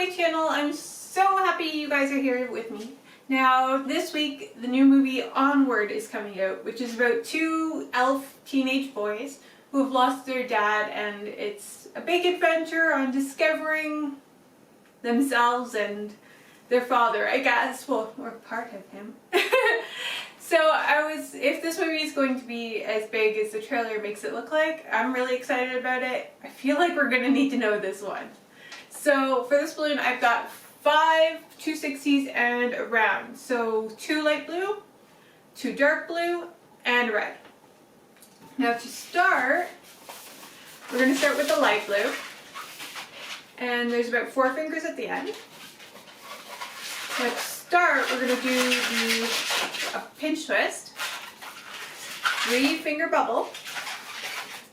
my channel. I'm so happy you guys are here with me. Now, this week, the new movie Onward is coming out, which is about two elf teenage boys who have lost their dad, and it's a big adventure on discovering themselves and their father, I guess. Well, or part of him. So if this movie is going to be as big as the trailer makes it look like, I'm really excited about it. I feel like we're going to need to know this one. So for this balloon, I've got 5 260s and a round. So 2 light blue, 2 dark blue, and red. Now to start, we're going to start with the light blue. And there's about 4 fingers at the end. Now to start, we're going to do a pinch twist, 3 finger bubble,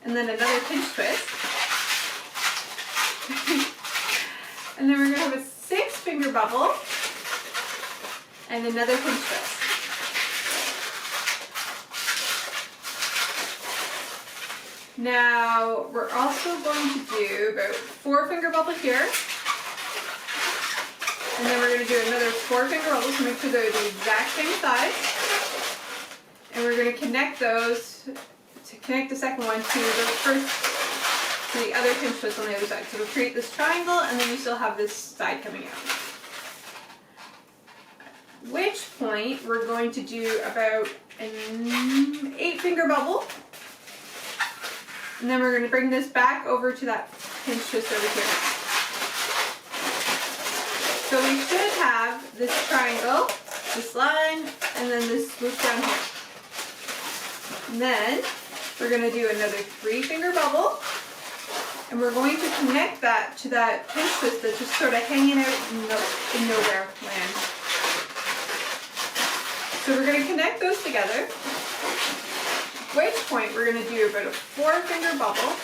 and then another pinch twist. And then we're going to have a 6 finger bubble and another pinch twist. Now we're also going to do about 4 finger bubble here. And then we're going to do another 4 finger bubbles to make sure they're the exact same size. And we're going to connect those, to connect the second one to the other pinch twist on the other side. So we'll create this triangle, and then you still have this side coming out. At which point we're going to do about an 8 finger bubble. And then we're going to bring this back over to that pinch twist over here. So we should have this triangle, this line, and then this loop down here. And then we're going to do another 3 finger bubble, and we're going to connect that to that pinch twist that's just sort of hanging out in nowhere land. So we're going to connect those together, at which point we're going to do about a 4 finger bubble,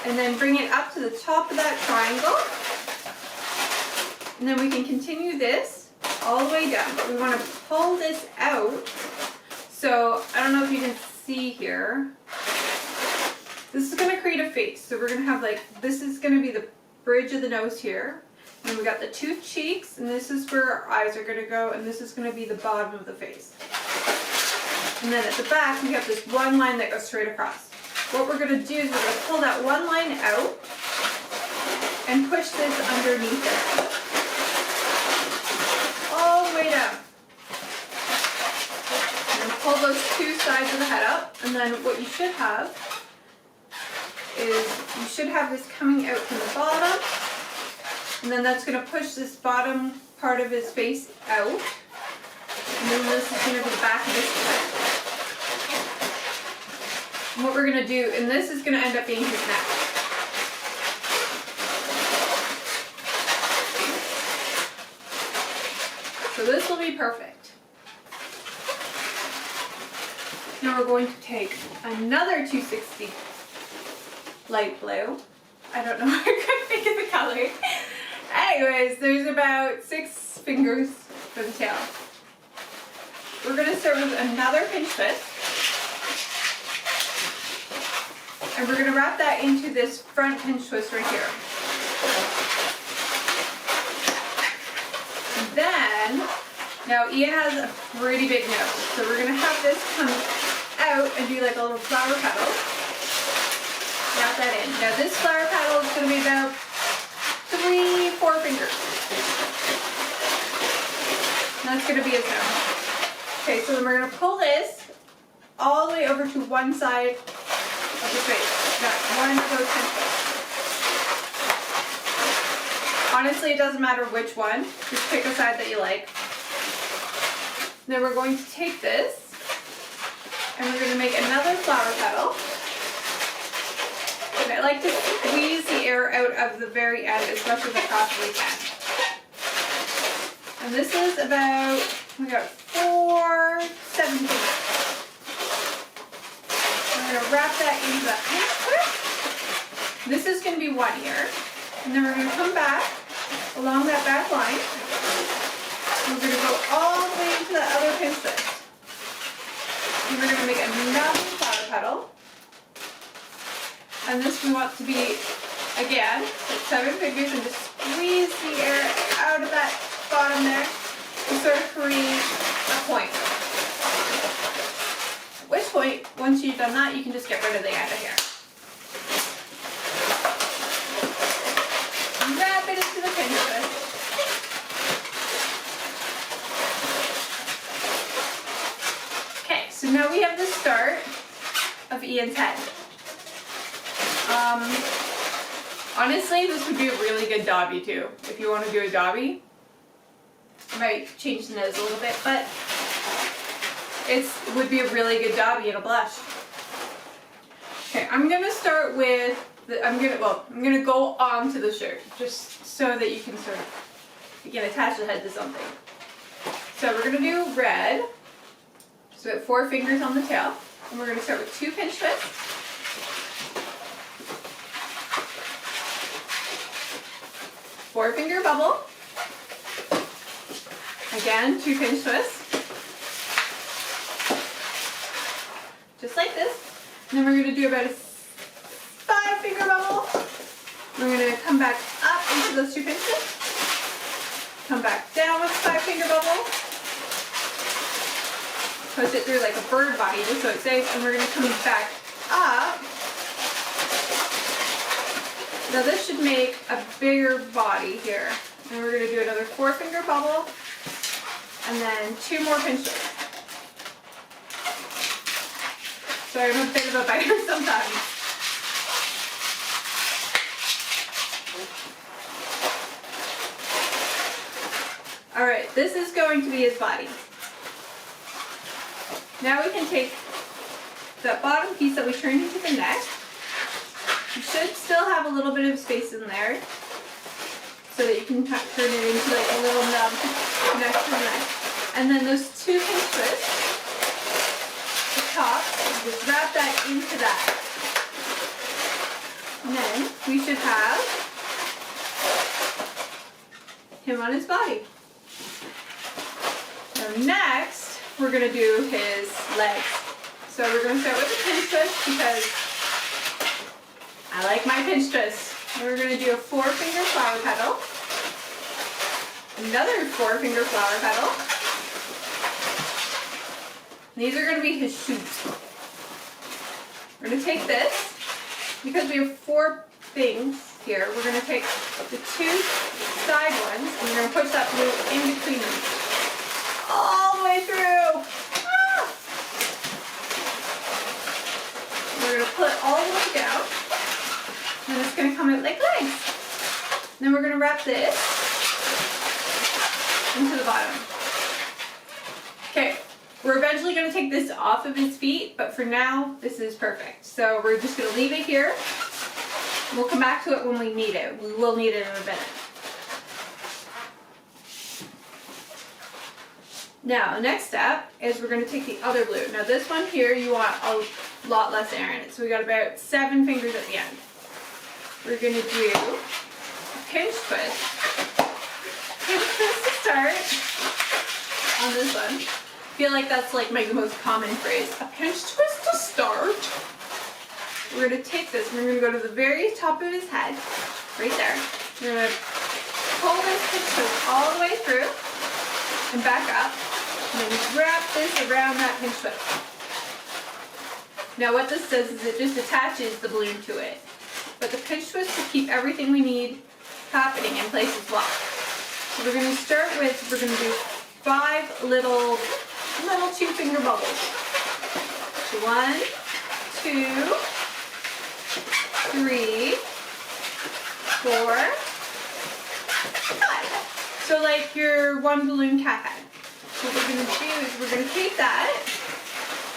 and then bring it up to the top of that triangle. And then we can continue this all the way down, but we want to pull this out. So I don't know if you can see here. This is going to create a face. So we're going to have this is going to be the bridge of the nose here. And we got the 2 cheeks, and this is where our eyes are going to go, and this is going to be the bottom of the face. And then at the back, we have this one line that goes straight across. What we're going to do is we're going to pull that one line out and push this underneath it. All the way down. And then pull those 2 sides of the head up, and then what you should have is you should have this coming out from the bottom, and then that's going to push this bottom part of his face out, and then this is going to be the back of his head. And what we're going to do, and this is going to end up being his neck. So this will be perfect. Now we're going to take another 260 light blue. I don't know, I couldn't think of the color. Anyways, there's about 6 fingers for the tail. We're going to start with another pinch twist. And we're going to wrap that into this front pinch twist right here. Then, now Ian has a pretty big nose, so we're going to have this come out and do like a little flower petal. Wrap that in. Now this flower petal is going to be about 3-4 fingers. And that's going to be his nose. Okay, so then we're going to pull this all the way over to one side of the face. Got one of those pinch twists. Honestly, it doesn't matter which one. Just pick a side that you like. Then we're going to take this, and we're going to make another flower petal. And I like to squeeze the air out of the very end as much as I possibly can. And this is about, we got 4, 7 fingers. We're going to wrap that into that pinch twist. This is going to be one ear. And then we're going to come back along that back line. And we're going to go all the way into the other pinch twist. And we're going to make another flower petal. And this we want to be, again, 7 fingers, and just squeeze the air out of that bottom there to sort of create a point. At which point, once you've done that, you can just get rid of the end of here. Wrap it into the pinch twist. Okay, so now we have the start of Ian's head. Honestly, this would be a really good dobby too. If you want to do a dobby, I might change the nose a little bit, but it would be a really good dobby and a blush. Okay, I'm gonna start with I'm gonna go onto the shirt just so that you can sort of attach the head to something. So we're gonna do red. So we have 4 fingers on the tail, and we're gonna start with 2 pinch twists. 4-finger bubble. Again, 2 pinch twists. Just like this. And then we're going to do about a 5-finger bubble. We're going to come back up into those 2 pinch twists. Come back down with a 5-finger bubble. Push it through like a bird body just so it's safe. And we're going to come back up. Now this should make a bigger body here. And we're going to do another 4-finger bubble. And then 2 more pinch twists. Sorry, I'm a bit of a biter sometimes. Alright, this is going to be his body. Now we can take that bottom piece that we turned into the neck. You should still have a little bit of space in there so that you can turn it into like a little nub next to the neck. And then those 2 pinch twists, the top, just wrap that into that. And then we should have him on his body. Now next, we're going to do his legs. So we're going to start with a pinch twist because I like my pinch twist. And we're going to do a 4-finger flower petal. Another 4-finger flower petal. These are going to be his shoes. We're going to take this, because we have 4 things here, we're going to take the 2 side ones and we're going to push that glue in between them. All the way through. Ah! We're going to put all the way down. And it's going to come out like legs. Then we're going to wrap this into the bottom. Okay, we're eventually going to take this off of his feet, but for now, this is perfect. So we're just going to leave it here. We'll come back to it when we need it. We will need it in a minute. Now, the next step is we're going to take the other glue. Now this one here, you want a lot less air in it. So we got about 7 fingers at the end. We're going to do a pinch twist. Pinch twist to start on this one. I feel like that's like my most common phrase. A pinch twist to start. We're going to take this and we're going to go to the very top of his head, right there. We're going to pull this pinch twist all the way through and back up. And then wrap this around that pinch twist. Now what this does is it just attaches the balloon to it. But the pinch twist will keep everything we need happening in place as well. So we're going to start with, we're going to do 5 little 2-finger bubbles. So 1, 2, 3, 4, 5. So like your 1 balloon cat head. What we're going to do is we're going to take that,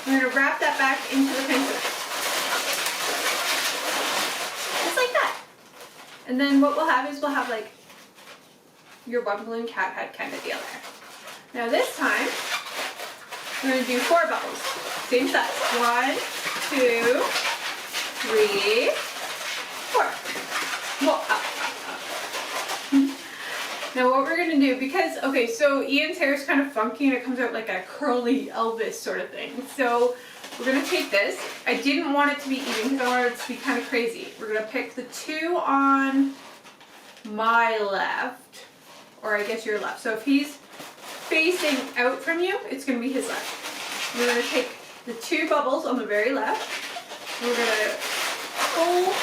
we're going to wrap that back into the pinch twist. Just like that. And then what we'll have is we'll have like your 1 balloon cat head kind of deal there. Now this time, we're going to do 4 bubbles. Same size. 1, 2, 3, 4. Well, up, up, up. Now what we're going to do, because, okay, so Ian's hair is kind of funky and it comes out like a curly Elvis sort of thing. So we're going to take this. I didn't want it to be even because I wanted it to be kind of crazy. We're going to pick the 2 on my left, or I guess your left. So if he's facing out from you, it's going to be his left. We're going to take the two bubbles on the very left. We're going to pull,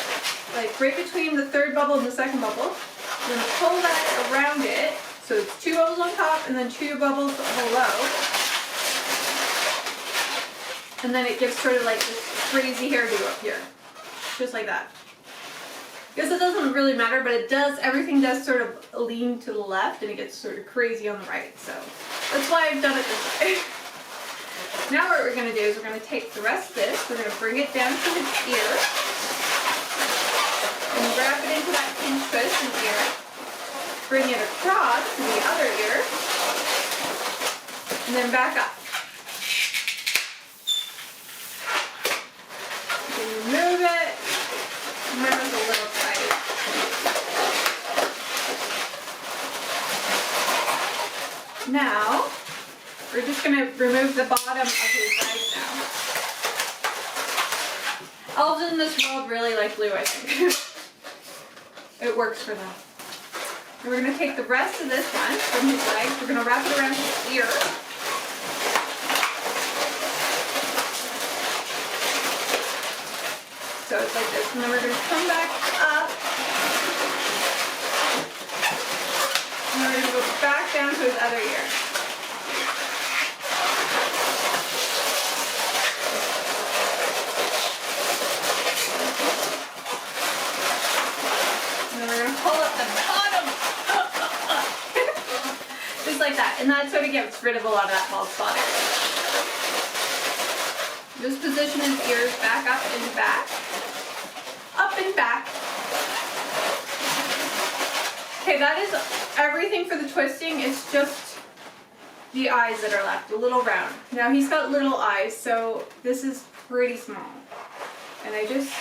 like right between the third bubble and the second bubble. We're going to pull that around it. So it's two bubbles on top and then two bubbles below. And then it gives sort of like this crazy hairdo up here. Just like that. I guess it doesn't really matter, but it does, everything does sort of lean to the left and it gets sort of crazy on the right. So that's why I've done it this way. Now what we're going to do is we're going to take the rest of this, we're going to bring it down to his ear and wrap it into that pinch twist in the ear. Bring it across to the other ear and then back up. You can remove it. Mine was a little tight. Now, we're just going to remove the bottom of his eyes now. Elves in this world really like blue, I think. It works for them. And we're going to take the rest of this one from his legs. We're going to wrap it around his ear. So it's like this, and then we're going to come back up, and then we're going to go back down to his other ear. And then we're going to pull up the bottom, just like that, and that sort of gets rid of a lot of that bald spot area. Just position his ears back up and back. Up and back. Okay, that is everything for the twisting. It's just the eyes that are left, a little round. Now he's got little eyes, so this is pretty small. And I just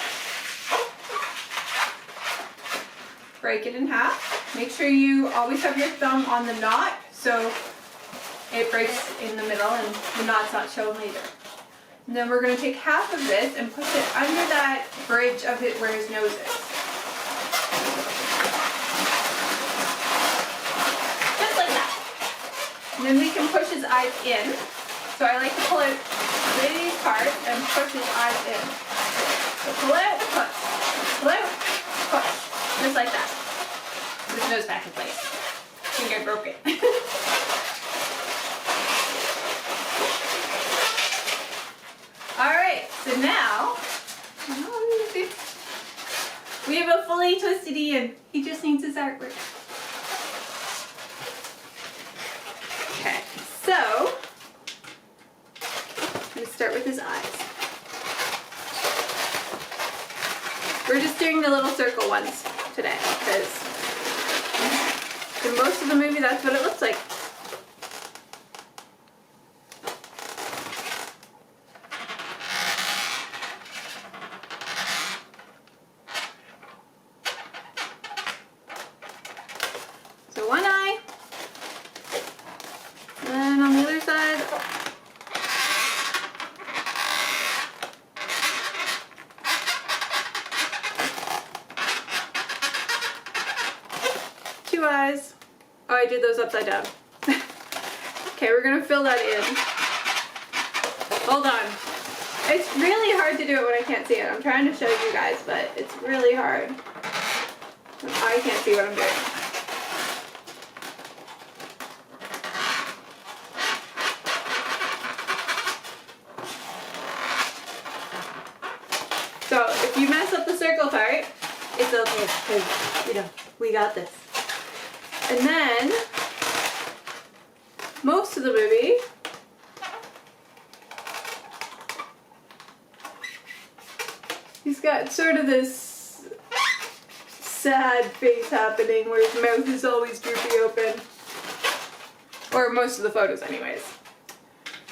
break it in half. Make sure you always have your thumb on the knot so it breaks in the middle and the knot's not shown later. And then we're going to take half of this and push it under that bridge of it where his nose is. Just like that. And then we can push his eyes in. So I like to pull it really hard and push his eyes in. So pull out, push. Pull out, push. Just like that. Put his nose back in place. I think I broke it. Alright, so now, we have a fully twisted Ian. He just needs his artwork. Okay, so, I'm going to start with his eyes. We're just doing the little circle ones today, because in most of the movie that's what it looks like. One eye, and on the other side, two eyes. Oh, I did those upside down. Okay, we're going to fill that in. Hold on. It's really hard to do it when I can't see it. I'm trying to show you guys, but it's really hard. I can't see what I'm doing. So if you mess up the circle part, it's okay, because, you know, we got this. And then, most of the movie, he's got sort of this sad face happening where his mouth is always droopy open. Or most of the photos anyways.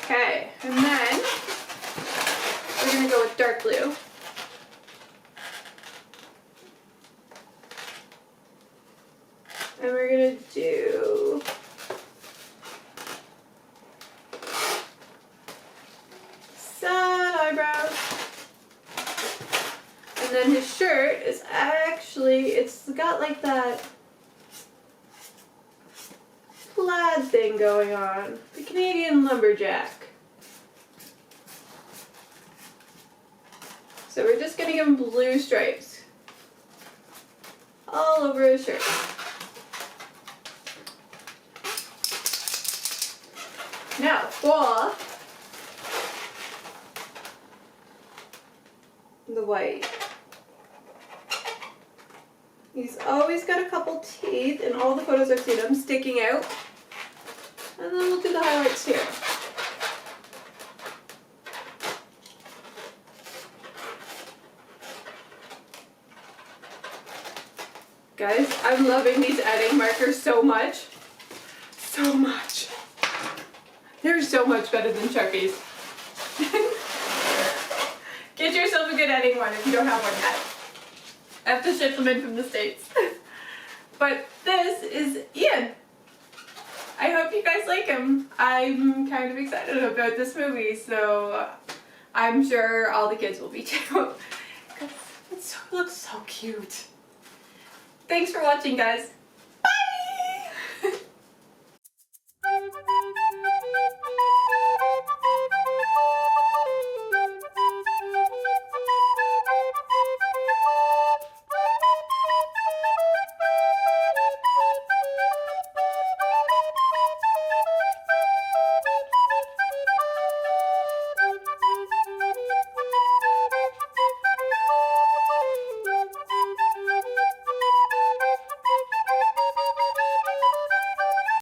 Okay, and then, we're going to go with dark blue. And we're going to do sad eyebrows. And then his shirt is actually, it's got like that dad thing going on. The Canadian lumberjack. So we're just going to give him blue stripes all over his shirt. Now for the white. He's always got a couple teeth in all the photos I've seen him sticking out. And then we'll do the highlights here. Guys, I'm loving these editing markers so much. So much. They're so much better than Sharpies. Get yourself a good editing one if you don't have one yet. I have to ship them in from the States. But this is Ian. I hope you guys like him. I'm kind of excited about this movie, so I'm sure all the kids will be too. Because it looks so cute. Thanks for watching, guys.